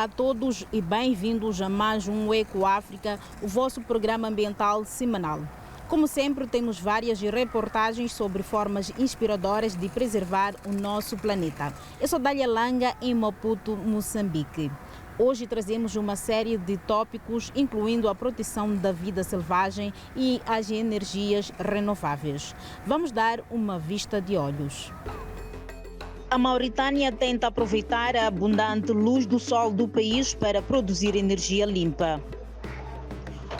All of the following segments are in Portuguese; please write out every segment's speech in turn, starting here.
Olá a todos e bem-vindos a mais um Eco África, o vosso programa ambiental semanal. Como sempre, temos várias reportagens sobre formas inspiradoras de preservar o nosso planeta. Eu sou Dália Langa, em Maputo, Moçambique. Hoje trazemos uma série de tópicos, incluindo a proteção da vida selvagem e as energias renováveis. Vamos dar uma vista de olhos. A Mauritânia tenta aproveitar a abundante luz do sol do país para produzir energia limpa.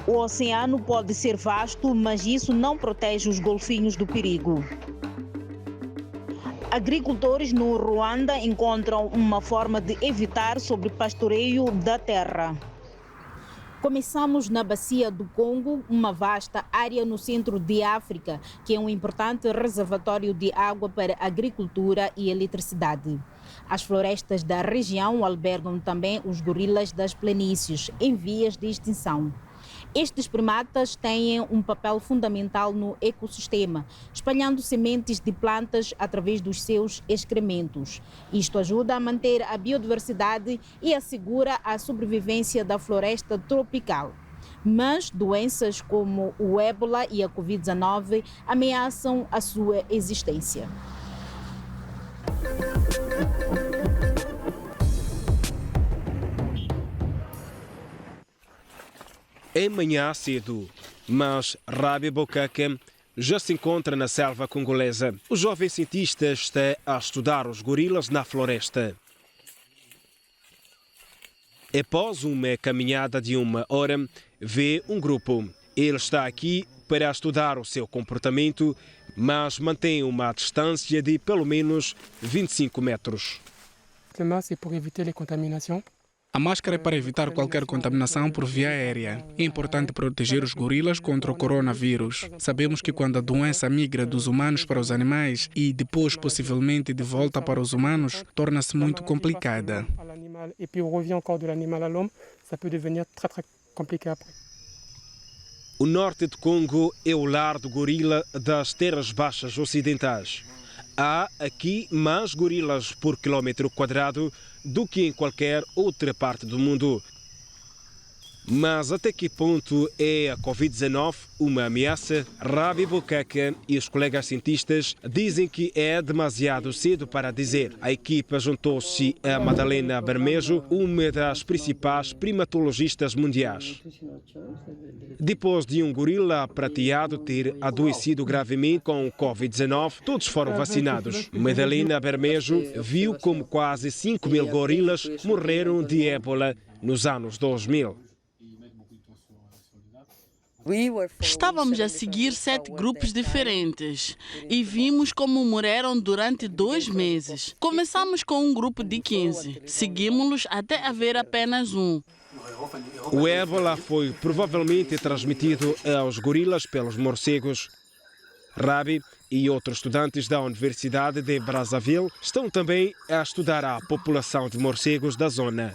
O oceano pode ser vasto, mas isso não protege os golfinhos do perigo. Agricultores no Ruanda encontram uma forma de evitar sobrepastoreio da terra. Começamos na Bacia do Congo, uma vasta área no centro de África, que é um importante reservatório de água para agricultura e eletricidade. As florestas da região albergam também os gorilas das planícies, em vias de extinção. Estes primatas têm um papel fundamental no ecossistema, espalhando sementes de plantas através dos seus excrementos. Isto ajuda a manter a biodiversidade e assegura a sobrevivência da floresta tropical. Mas doenças como o ébola e a Covid-19 ameaçam a sua existência. É manhã cedo, mas Rabi Bokake já se encontra na selva congolesa. O jovem cientista está a estudar os gorilas na floresta. Após uma caminhada de 1 hora, vê um grupo. Ele está aqui para estudar o seu comportamento, mas mantém uma distância de pelo menos 25 metros. A máscara é para evitar qualquer contaminação por via aérea. É importante proteger os gorilas contra o coronavírus. Sabemos que quando a doença migra dos humanos para os animais e depois possivelmente de volta para os humanos, torna-se muito complicada. O norte do Congo é o lar do gorila das terras baixas ocidentais. Há aqui mais gorilas por quilômetro quadrado do que em qualquer outra parte do mundo. Mas até que ponto é a Covid-19 uma ameaça? Rabi Bokake e os colegas cientistas dizem que é demasiado cedo para dizer. A equipa juntou-se a Madalena Bermejo, uma das principais primatologistas mundiais. Depois de um gorila prateado ter adoecido gravemente com o Covid-19, todos foram vacinados. Madalena Bermejo viu como quase 5.000 gorilas morreram de ébola nos anos 2000. Estávamos a seguir 7 grupos diferentes e vimos como morreram durante 2 meses. Começamos com um grupo de 15, seguimos-los até haver apenas um. O ébola foi provavelmente transmitido aos gorilas pelos morcegos. Rabi e outros estudantes da Universidade de Brazzaville estão também a estudar a população de morcegos da zona.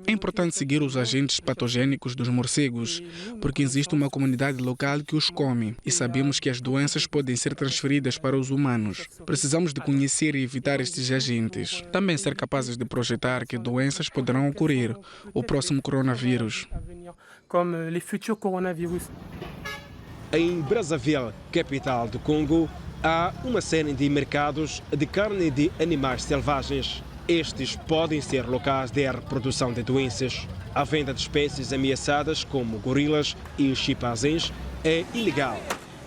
É importante seguir os agentes patogênicos dos morcegos, porque existe uma comunidade local que os come e sabemos que as doenças podem ser transferidas para os humanos. Precisamos de conhecer e evitar estes agentes. Também ser capazes de projetar que doenças poderão ocorrer, o próximo coronavírus. Em Brazzaville, capital do Congo, há uma série de mercados de carne de animais selvagens. Estes podem ser locais de reprodução de doenças. A venda de espécies ameaçadas, como gorilas e chimpanzés, é ilegal,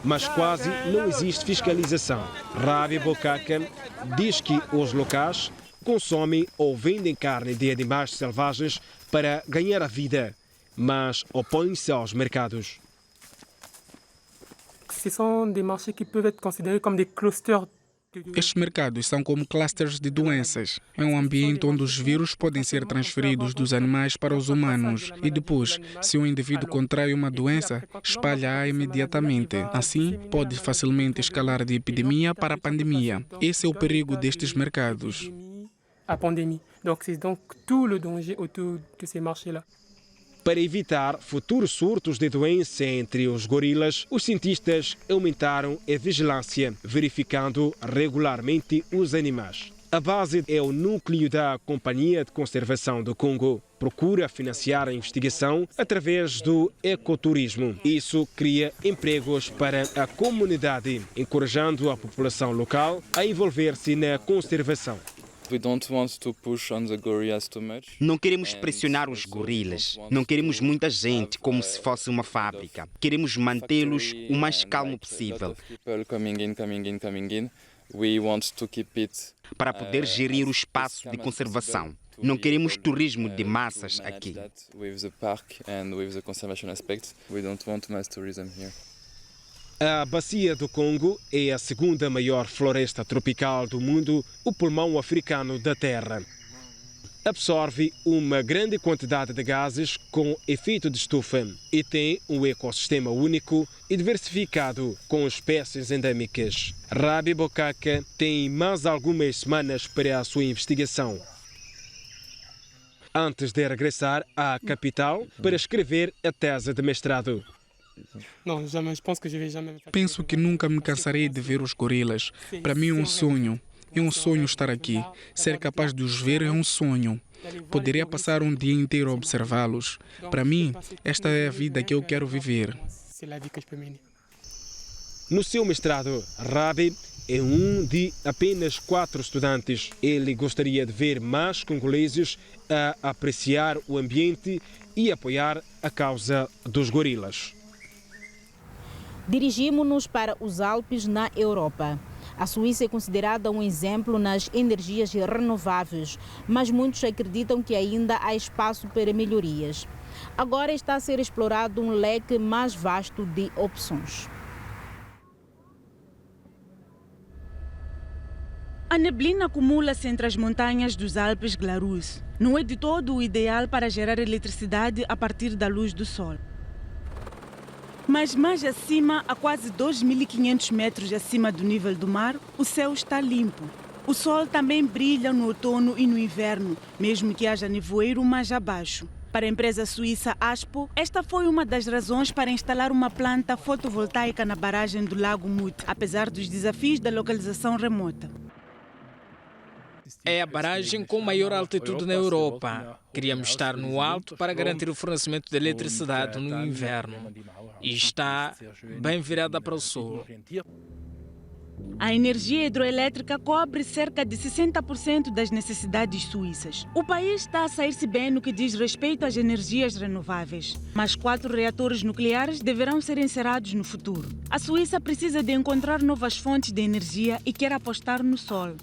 mas quase não existe fiscalização. Rabi Bokake diz que os locais consomem ou vendem carne de animais selvagens para ganhar a vida, mas opõem-se aos mercados. Estes mercados são como clusters de doenças. É um ambiente onde os vírus podem ser transferidos dos animais para os humanos e depois, se um indivíduo contrai uma doença, espalha-a imediatamente. Assim, pode facilmente escalar de epidemia para pandemia. Esse é o perigo destes mercados. Para evitar futuros surtos de doença entre os gorilas, os cientistas aumentaram a vigilância, verificando regularmente os animais. A base é o núcleo da Companhia de Conservação do Congo. Procura financiar a investigação através do ecoturismo. Isso cria empregos para a comunidade, encorajando a população local a envolver-se na conservação. Não queremos pressionar os gorilas. Não queremos muita gente como se fosse uma fábrica. Queremos mantê-los o mais calmo possível. Para poder gerir o espaço de conservação. Não queremos turismo de massas aqui. A Bacia do Congo é a segunda maior floresta tropical do mundo, o pulmão africano da Terra. Absorve uma grande quantidade de gases com efeito de estufa e tem um ecossistema único e diversificado com espécies endêmicas. Rabi Bokaka tem mais algumas semanas para a sua investigação, antes de regressar à capital para escrever a tese de mestrado. Penso que nunca me cansarei de ver os gorilas. Para mim é um sonho. É um sonho estar aqui. Ser capaz de os ver é um sonho. Poderia passar um dia inteiro a observá-los. Para mim, esta é a vida que eu quero viver. No seu mestrado, Rabi é um de apenas 4 estudantes. Ele gostaria de ver mais congoleses a apreciar o ambiente e apoiar a causa dos gorilas. Dirigimos-nos para os Alpes, na Europa. A Suíça é considerada um exemplo nas energias renováveis, mas muitos acreditam que ainda há espaço para melhorias. Agora está a ser explorado um leque mais vasto de opções. A neblina acumula-se entre as montanhas dos Alpes Glarus. Não é de todo o ideal para gerar eletricidade a partir da luz do sol. Mas mais acima, a quase 2.500 metros acima do nível do mar, o céu está limpo. O sol também brilha no outono e no inverno, mesmo que haja nevoeiro mais abaixo. Para a empresa suíça Aspo, esta foi uma das razões para instalar uma planta fotovoltaica na barragem do Lago Mut, apesar dos desafios da localização remota. É a barragem com maior altitude na Europa. Queríamos estar no alto para garantir o fornecimento de eletricidade no inverno. E está bem virada para o sul. A energia hidroelétrica cobre cerca de 60% das necessidades suíças. O país está a sair-se bem no que diz respeito às energias renováveis. Mas 4 reatores nucleares deverão ser encerrados no futuro. A Suíça precisa de encontrar novas fontes de energia e quer apostar no sol.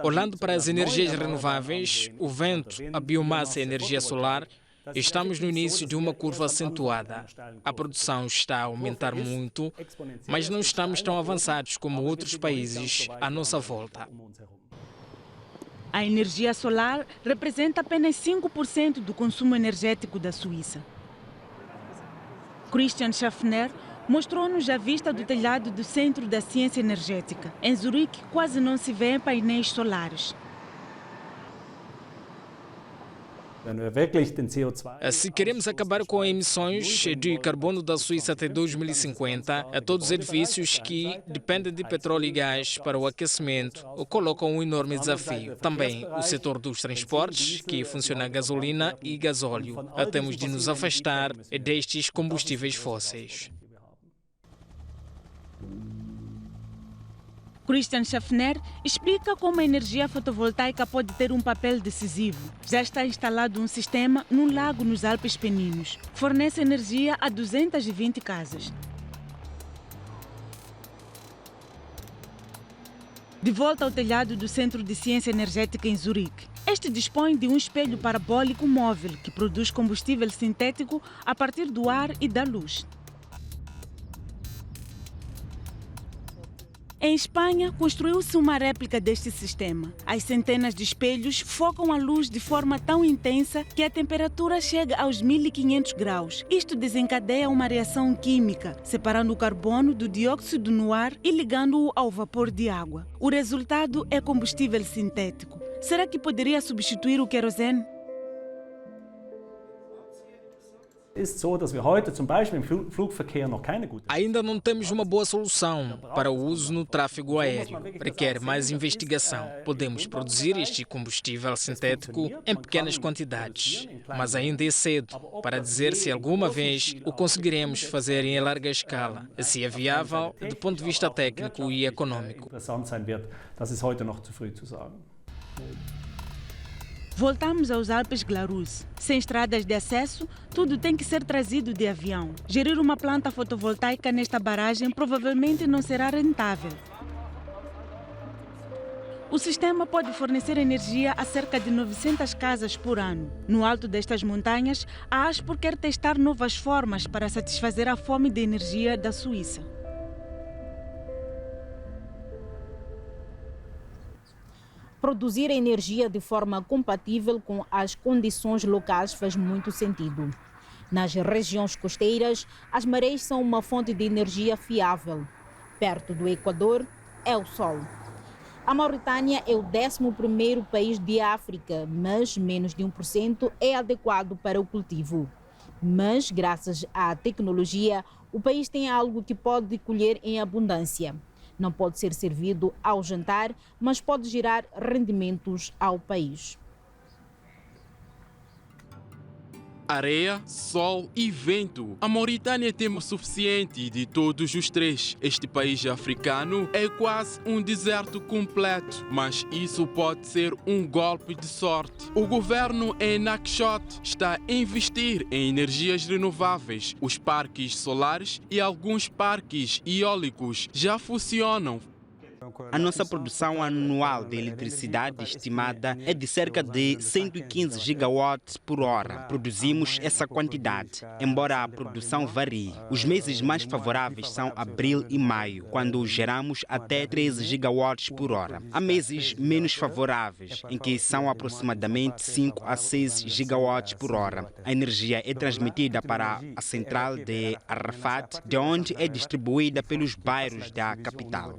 Olhando para as energias renováveis, o vento, a biomassa e a energia solar, estamos no início de uma curva acentuada. A produção está a aumentar muito, mas não estamos tão avançados como outros países à nossa volta. A energia solar representa apenas 5% do consumo energético da Suíça. Christian Schaffner mostrou-nos a vista do telhado do Centro da Ciência Energética. Em Zurique, quase não se vê painéis solares. Se queremos acabar com emissões de carbono da Suíça até 2050, a todos os edifícios que dependem de petróleo e gás para o aquecimento colocam um enorme desafio. Também o setor dos transportes, que funciona a gasolina e gasóleo. Temos de nos afastar destes combustíveis fósseis. Christian Schaffner explica como a energia fotovoltaica pode ter um papel decisivo. Já está instalado um sistema num lago nos Alpes Peninos. Fornece energia a 220 casas. De volta ao telhado do Centro de Ciência Energética em Zurique. Este dispõe de um espelho parabólico móvel que produz combustível sintético a partir do ar e da luz. Em Espanha, construiu-se uma réplica deste sistema. As centenas de espelhos focam a luz de forma tão intensa que a temperatura chega aos 1500 graus. Isto desencadeia uma reação química, separando o carbono do dióxido no ar e ligando-o ao vapor de água. O resultado é combustível sintético. Será que poderia substituir o querosene? Ainda não temos uma boa solução para o uso no tráfego aéreo. Requer mais investigação. Podemos produzir este combustível sintético em pequenas quantidades, mas ainda é cedo para dizer se alguma vez o conseguiremos fazer em larga escala, se é viável do ponto de vista técnico e econômico. Voltamos aos Alpes Glarus. Sem estradas de acesso, tudo tem que ser trazido de avião. Gerir uma planta fotovoltaica nesta barragem provavelmente não será rentável. O sistema pode fornecer energia a cerca de 900 casas por ano. No alto destas montanhas, a Aspor quer testar novas formas para satisfazer a fome de energia da Suíça. Produzir energia de forma compatível com as condições locais faz muito sentido. Nas regiões costeiras, as marés são uma fonte de energia fiável. Perto do Equador, é o sol. A Mauritânia é o 11º país de África, mas menos de 1% é adequado para o cultivo. Mas, graças à tecnologia, o país tem algo que pode colher em abundância. Não pode ser servido ao jantar, mas pode gerar rendimentos ao país. Areia, sol e vento. A Mauritânia tem o suficiente de todos os três. Este país africano é quase um deserto completo, mas isso pode ser um golpe de sorte. O governo em Nouakchott está a investir em energias renováveis. Os parques solares e alguns parques eólicos já funcionam. A nossa produção anual de eletricidade estimada é de cerca de 115 gigawatts por hora. Produzimos essa quantidade, embora a produção varie. Os meses mais favoráveis são abril e maio, quando geramos até 13 gigawatts por hora. Há meses menos favoráveis, em que são aproximadamente 5 a 6 gigawatts por hora. A energia é transmitida para a central de Arafat, de onde é distribuída pelos bairros da capital.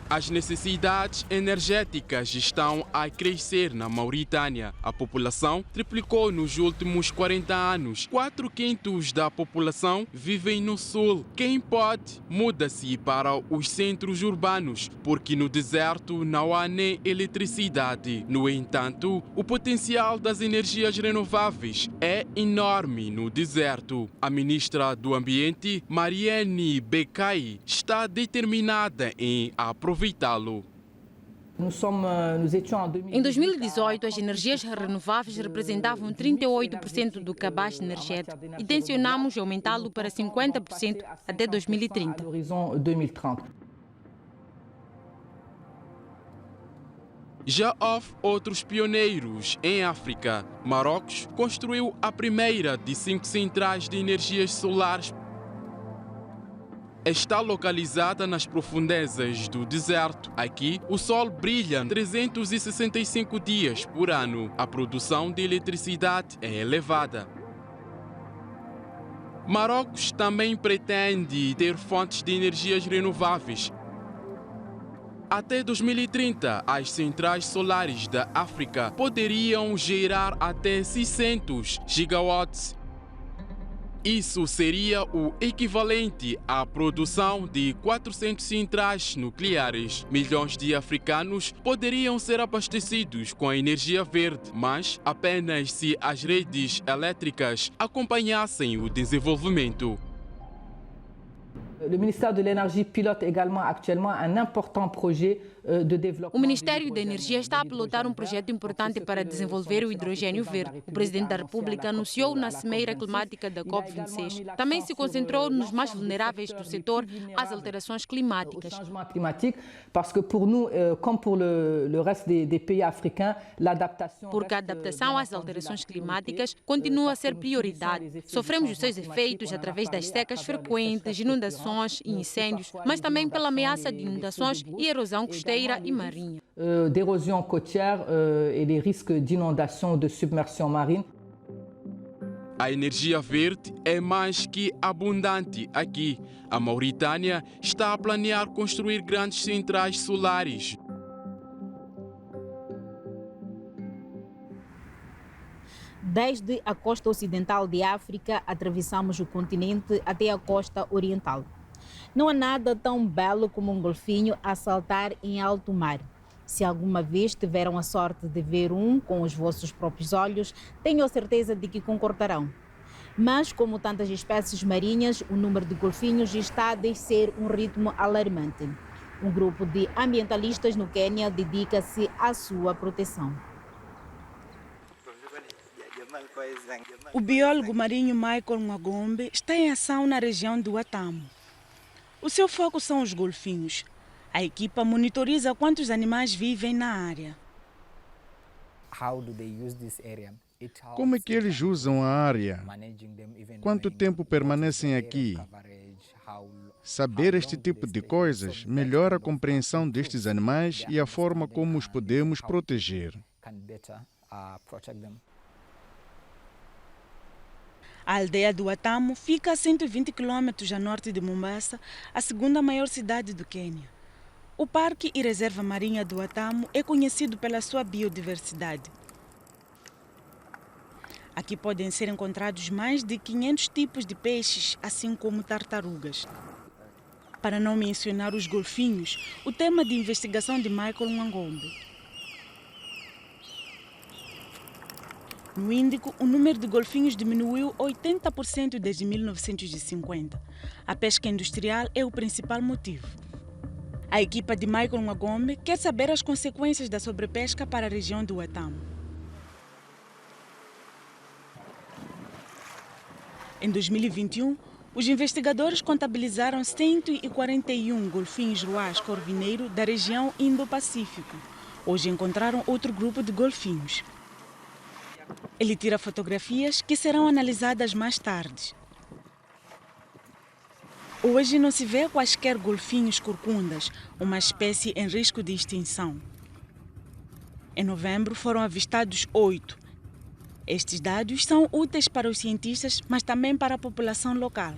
As necessidades energéticas estão a crescer na Mauritânia. A população triplicou nos últimos 40 anos. 4/5 da população vivem no sul. Quem pode, muda-se para os centros urbanos, porque no deserto não há nem eletricidade. No entanto, o potencial das energias renováveis é enorme no deserto. A ministra do Ambiente, Mariene Bekai, está determinada em aproveitá-lo. Em 2018, as energias renováveis representavam 38% do cabaz energético e tencionamos aumentá-lo para 50% até 2030. Já houve outros pioneiros em África. Marrocos construiu a primeira de 5 centrais de energias solares. Está localizada nas profundezas do deserto. Aqui, o sol brilha 365 dias por ano. A produção de eletricidade é elevada. Marrocos também pretende ter fontes de energias renováveis. Até 2030, as centrais solares da África poderiam gerar até 600 gigawatts. Isso seria o equivalente à produção de 400 centrais nucleares. Milhões de africanos poderiam ser abastecidos com a energia verde, mas apenas se as redes elétricas acompanhassem o desenvolvimento. O Ministério da Energia pilota atualmente um importante projeto de desenvolvimento. O Ministério da Energia está a pilotar um projeto importante para desenvolver o hidrogênio verde. O Presidente da República anunciou na Cimeira Climática da COP26. Também se concentrou nos mais vulneráveis do setor às alterações climáticas. Porque para nós, como para o resto dos países africanos, Porque a adaptação às alterações climáticas continua a ser prioridade. Sofremos os seus efeitos através das secas frequentes, inundações e incêndios, mas também pela ameaça de inundações e erosão costeira e marinha. De erosão côtière e de risco de inundação de submersão marinha. A energia verde é mais que abundante aqui. A Mauritânia está a planear construir grandes centrais solares. Desde a costa ocidental de África, atravessamos o continente até a costa oriental. Não há nada tão belo como um golfinho a saltar em alto mar. Se alguma vez tiveram a sorte de ver um com os vossos próprios olhos, tenho a certeza de que concordarão. Mas, como tantas espécies marinhas, o número de golfinhos está a descer um ritmo alarmante. Um grupo de ambientalistas no Quênia dedica-se à sua proteção. O biólogo marinho Michael Mwagombe está em ação na região do Watamu. O seu foco são os golfinhos. A equipa monitoriza quantos animais vivem na área. Como é que eles usam a área? Quanto tempo permanecem aqui? Saber este tipo de coisas melhora a compreensão destes animais e a forma como os podemos proteger. A aldeia do Watamu fica a 120 quilômetros a norte de Mombasa, a segunda maior cidade do Quênia. O Parque e Reserva Marinha do Watamu é conhecido pela sua biodiversidade. Aqui podem ser encontrados mais de 500 tipos de peixes, assim como tartarugas. Para não mencionar os golfinhos, o tema de investigação de Michael Mwagombe. No Índico, o número de golfinhos diminuiu 80% desde 1950. A pesca industrial é o principal motivo. A equipa de Michael Mwagombe quer saber as consequências da sobrepesca para a região do Watamu. Em 2021, os investigadores contabilizaram 141 golfinhos ruás corvineiro da região Indo-Pacífico. Hoje encontraram outro grupo de golfinhos. Ele tira fotografias que serão analisadas mais tarde. Hoje não se vê quaisquer golfinhos corcundas, uma espécie em risco de extinção. Em novembro foram avistados 8. Estes dados são úteis para os cientistas, mas também para a população local.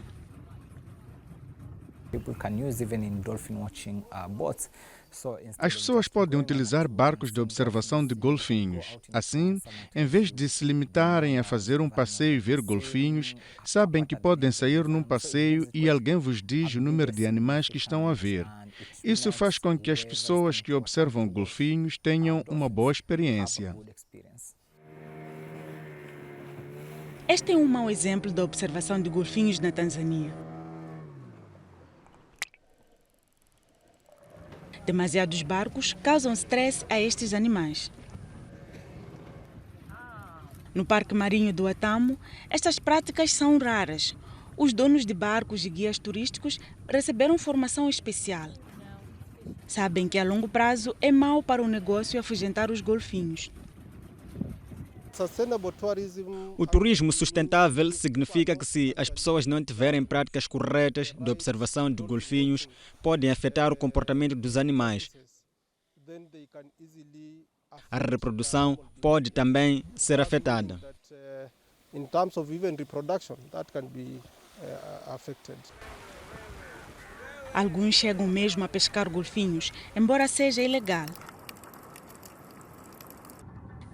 As pessoas podem utilizar barcos de observação de golfinhos. Assim, em vez de se limitarem a fazer um passeio e ver golfinhos, sabem que podem sair num passeio e alguém vos diz o número de animais que estão a ver. Isso faz com que as pessoas que observam golfinhos tenham uma boa experiência. Este é um mau exemplo da observação de golfinhos na Tanzânia. Demasiados barcos causam stress a estes animais. No Parque Marinho do Watamu, estas práticas são raras. Os donos de barcos e guias turísticos receberam formação especial. Sabem que a longo prazo é mau para o negócio afugentar os golfinhos. O turismo sustentável significa que se as pessoas não tiverem práticas corretas de observação de golfinhos, podem afetar o comportamento dos animais. A reprodução pode também ser afetada. Alguns chegam mesmo a pescar golfinhos, embora seja ilegal.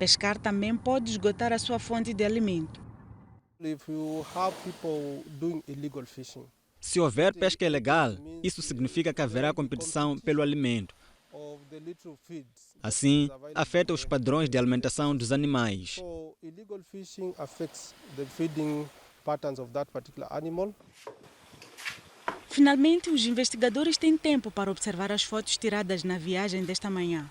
Pescar também pode esgotar a sua fonte de alimento. Se houver pesca ilegal, isso significa que haverá competição pelo alimento. Assim, afeta os padrões de alimentação dos animais. Finalmente, os investigadores têm tempo para observar as fotos tiradas na viagem desta manhã.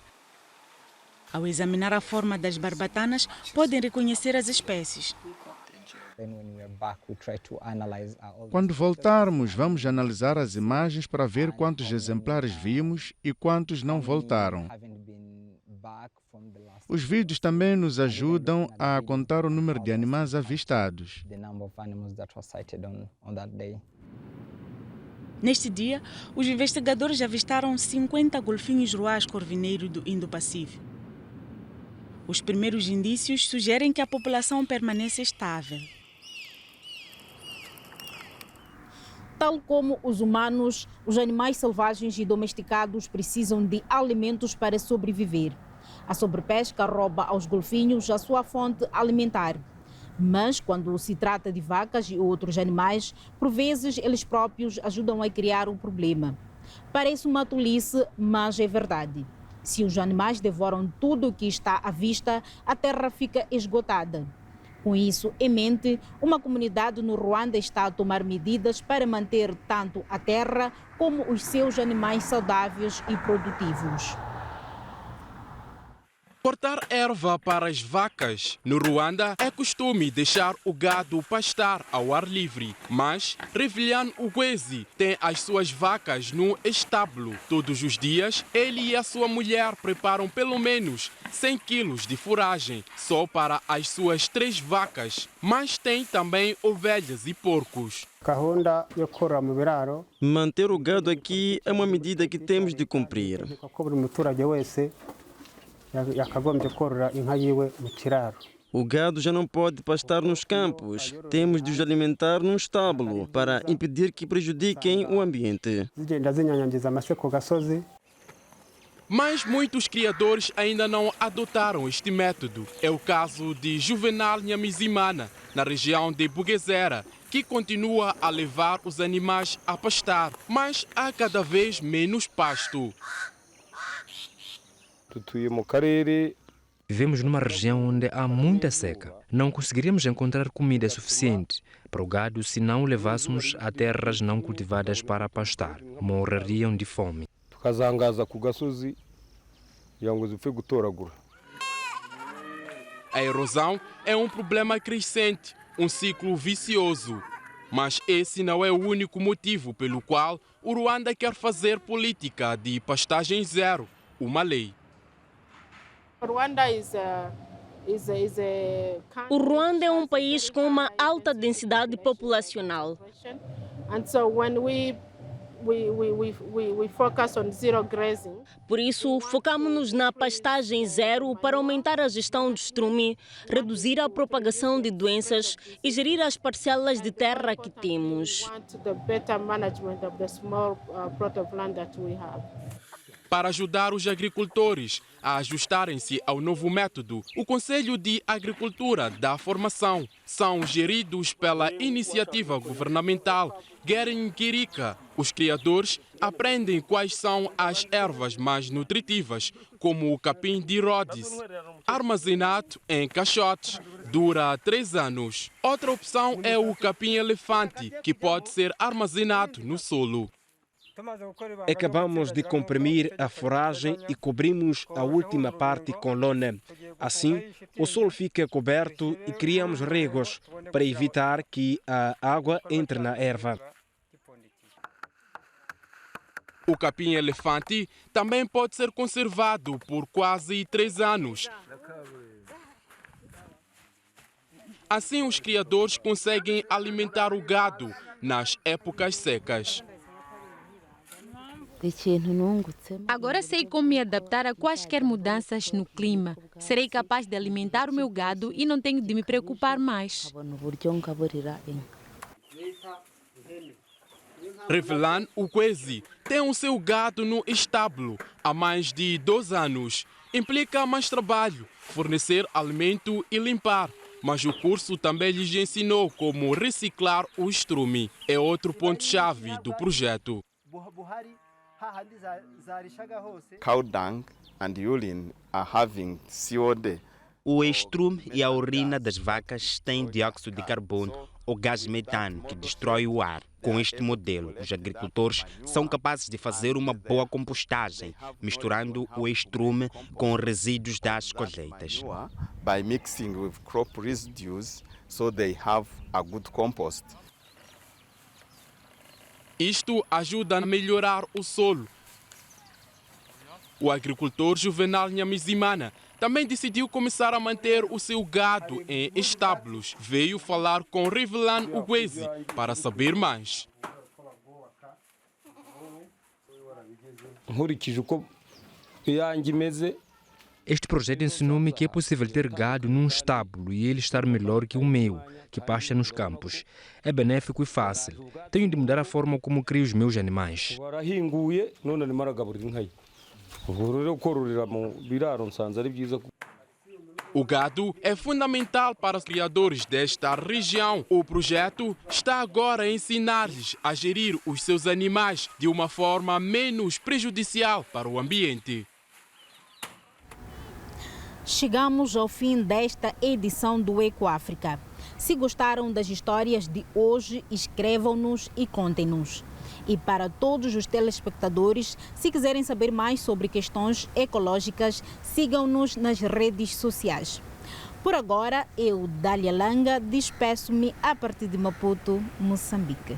Ao examinar a forma das barbatanas, podem reconhecer as espécies. Quando voltarmos, vamos analisar as imagens para ver quantos exemplares vimos e quantos não voltaram. Os vídeos também nos ajudam a contar o número de animais avistados. Neste dia, os investigadores avistaram 50 golfinhos ruás corvineiro do Indo-Pacífico. Os primeiros indícios sugerem que a população permanece estável. Tal como os humanos, os animais selvagens e domesticados precisam de alimentos para sobreviver. A sobrepesca rouba aos golfinhos a sua fonte alimentar. Mas quando se trata de vacas e outros animais, por vezes eles próprios ajudam a criar o problema. Parece uma tolice, mas é verdade. Se os animais devoram tudo o que está à vista, a terra fica esgotada. Com isso em mente, uma comunidade no Ruanda está a tomar medidas para manter tanto a terra como os seus animais saudáveis e produtivos. Cortar erva para as vacas. No Ruanda, é costume deixar o gado pastar ao ar livre. Mas Revilhan Ugwezi tem as suas vacas no estábulo. Todos os dias, ele e a sua mulher preparam pelo menos 100 quilos de foragem só para as suas 3 vacas. Mas tem também ovelhas e porcos. Manter o gado aqui é uma medida que temos de cumprir. O gado já não pode pastar nos campos. Temos de os alimentar num estábulo para impedir que prejudiquem o ambiente. Mas muitos criadores ainda não adotaram este método. É o caso de Juvenal Nyamizimana, na região de Bugesera, que continua a levar os animais a pastar, mas há cada vez menos pasto. Vivemos numa região onde há muita seca. Não conseguiríamos encontrar comida suficiente para o gado se não o levássemos a terras não cultivadas para pastar. Morreriam de fome. A erosão é um problema crescente, um ciclo vicioso. Mas esse não é o único motivo pelo qual o Ruanda quer fazer política de pastagem zero, uma lei. O Ruanda é um país com uma alta densidade populacional. Por isso, focamos-nos na pastagem zero para aumentar a gestão do estrume, reduzir a propagação de doenças e gerir as parcelas de terra que temos. Para ajudar os agricultores a ajustarem-se ao novo método, o Conselho de Agricultura dá formação. São geridos pela iniciativa governamental Geren Kirika. Os criadores aprendem quais são as ervas mais nutritivas, como o capim de Rhodes. Armazenado em caixotes, dura 3 anos. Outra opção é o capim-elefante, que pode ser armazenado no solo. Acabamos de comprimir a forragem e cobrimos a última parte com lona. Assim, o solo fica coberto e criamos regos para evitar que a água entre na erva. O capim-elefante também pode ser conservado por quase 3 anos. Assim, os criadores conseguem alimentar o gado nas épocas secas. Agora sei como me adaptar a quaisquer mudanças no clima. Serei capaz de alimentar o meu gado e não tenho de me preocupar mais. Revilhan Ugwezi tem o seu gado no estábulo há mais de 2 anos. Implica mais trabalho, fornecer alimento e limpar. Mas o curso também lhes ensinou como reciclar o estrume. É outro ponto-chave do projeto. Cow dung and urine are having COD. O estrume e a urina das vacas têm dióxido de carbono ou gás metano que destrói o ar. Com este modelo, os agricultores são capazes de fazer uma boa compostagem, misturando o estrume com resíduos das colheitas. By mixing with crop residues, so they have a good compost. Isto ajuda a melhorar o solo. O agricultor Juvenal Nyamizimana também decidiu começar a manter o seu gado em estábulos. Veio falar com Revilhan Ugwezi para saber mais. Este projeto ensinou-me que é possível ter gado num estábulo e ele estar melhor que o meu, que pasta nos campos. É benéfico e fácil. Tenho de mudar a forma como crio os meus animais. O gado é fundamental para os criadores desta região. O projeto está agora a ensinar-lhes a gerir os seus animais de uma forma menos prejudicial para o ambiente. Chegamos ao fim desta edição do Ecoáfrica. Se gostaram das histórias de hoje, escrevam-nos e contem-nos. E para todos os telespectadores, se quiserem saber mais sobre questões ecológicas, sigam-nos nas redes sociais. Por agora, eu, Dália Langa, despeço-me a partir de Maputo, Moçambique.